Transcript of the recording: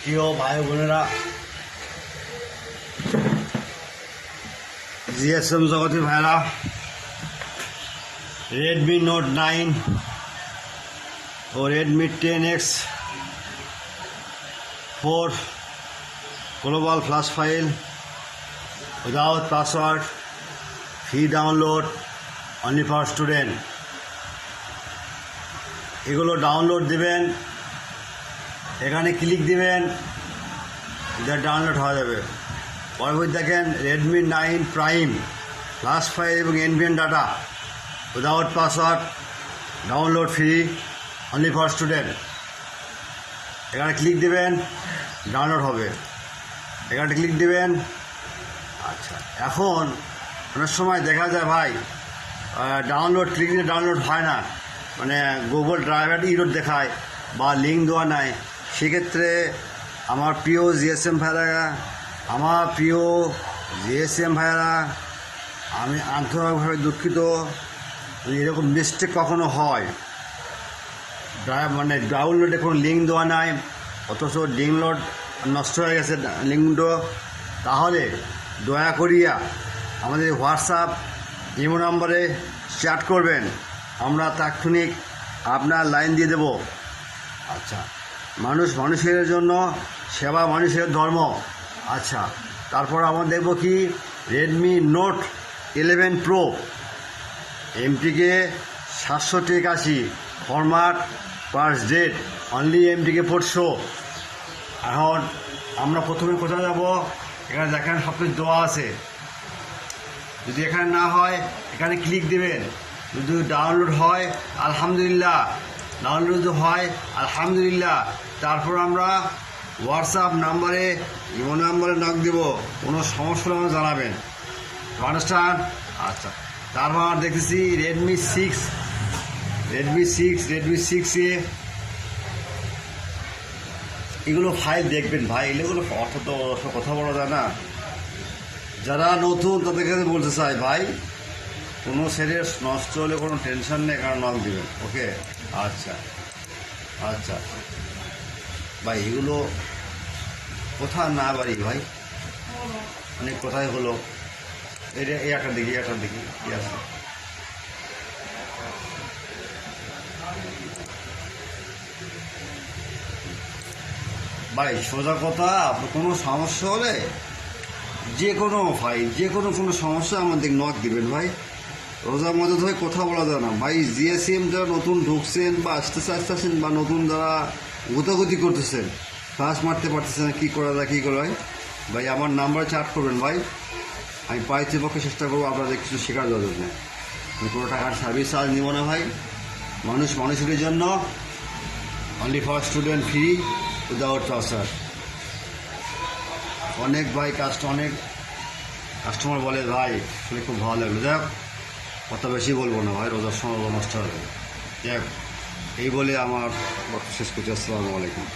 প্রিয় ভাই বোনেরা, জিএসএম জগতের ভাইরা, Redmi Note 9 O Redmi 10X 4 global flash file without password, free download, only for student। এগুলো ডাউনলোড দিবেন, এখানে ক্লিক দিবেন, এটা ডাউনলোড হয়ে যাবে। পরবর্তী দেখেন Redmi 9 Prime ফ্লাশ ফাইল এবং NVN data without password, download free, only for student. এখানে ক্লিক দেবেন, ডাউনলোড হবে। এখানে ক্লিক দেবেন। আচ্ছা, এখন অনেক সময় দেখা যায় ভাই ডাউনলোড ক্লিক দিয়ে ডাউনলোড হয় না, মানে গুগল ড্রাইভার ইরোড দেখায় বা লিঙ্ক দেওয়া নাই। সেক্ষেত্রে আমার প্রিয় জিএসএম ভাইয়েরা, আমি আন্তরিকভাবে দুঃখিত। এরকম মিস্টেক কখনো হয়, মানে ডাউনলোডে কোনো লিঙ্ক দেওয়া নাই, অথচ ডাউনলোড নষ্ট হয়ে গেছে লিঙ্কটা, তাহলে দয়া করিয়া আমাদের হোয়াটসঅ্যাপ ইমো নাম্বারে চ্যাট করবেন, আমরা তাৎক্ষণিক আপনার লাইন দিয়ে দেব। আচ্ছা, মানুষের জন্য সেবা মানুষের ধর্ম। আচ্ছা, তারপর আমরা দেখব কি Redmi Note 11 Pro MTK 783, format first date, only MTK 400। এখন আমরা প্রথমে কোথায় যাব? এখানে দেখেন সব কিছু দেওয়া আছে। যদি এখানে না হয় এখানে ক্লিক দেবেন। যদি ডাউনলোড হয় আলহামদুলিল্লাহ, ডাউনলোড যদি হয় আলহামদুলিল্লাহ। তারপর আমরা হোয়াটসঅ্যাপ নাম্বারে ইমো নাম্বারে নক দেব, কোনো সমস্যা হলে আমাকে জানাবেন। আন্ডারস্ট্যান্ড? আচ্ছা, তারপর আমরা দেখতেছি Redmi 6 এগুলো ফাইল দেখবেন ভাই, এগুলো অর্থ তো কথা বলা যায় না। যারা নতুন তাদের কাছে বলতে চাই ভাই, কোনো সিরিয়াস নষ্ট হলে কোনো টেনশন নেই, কারণ নক দেবেন। ওকে, আচ্ছা আচ্ছা ভাই, এগুলো কোথায় না বাড়ি ভাই, অনেক কোথায় হলো। এটা একটা দেখি কি আছে। ভাই সোজা কথা, কোনো সমস্যা হলে যে কোনো ফাইল, কোনো সমস্যা আমাদের নক দিবেন ভাই। রোজার মধ্যে ধরে কথা বলা যায় না ভাই। জিএসএম যারা নতুন ঢুকছেন বা আসতেছেন বা নতুন যারা গোতাগতি করতেছেন, ফ্লাশ মারতে পারতেছেন না, কী করা যায় ভাই আমার নাম্বার চ্যাট করবেন ভাই। আমি পাইতে পক্ষে চেষ্টা করবো আপনাদের কিছু শেখার দেওয়ার জন্য। আমি কোনো টাকার সার্ভিস চার্জ নিব না ভাই। মানুষের জন্য, only for student, free, without password. অনেক কাস্টমার বলে ভাই শুনে খুব ভালো লাগলো। যাক, কথা বেশি বলবো না ভাই, রোজার সময় নষ্ট হবে। যাক, এই বলে আমার বক্তব্য শেষ করছি। আসসালামু আলাইকুম।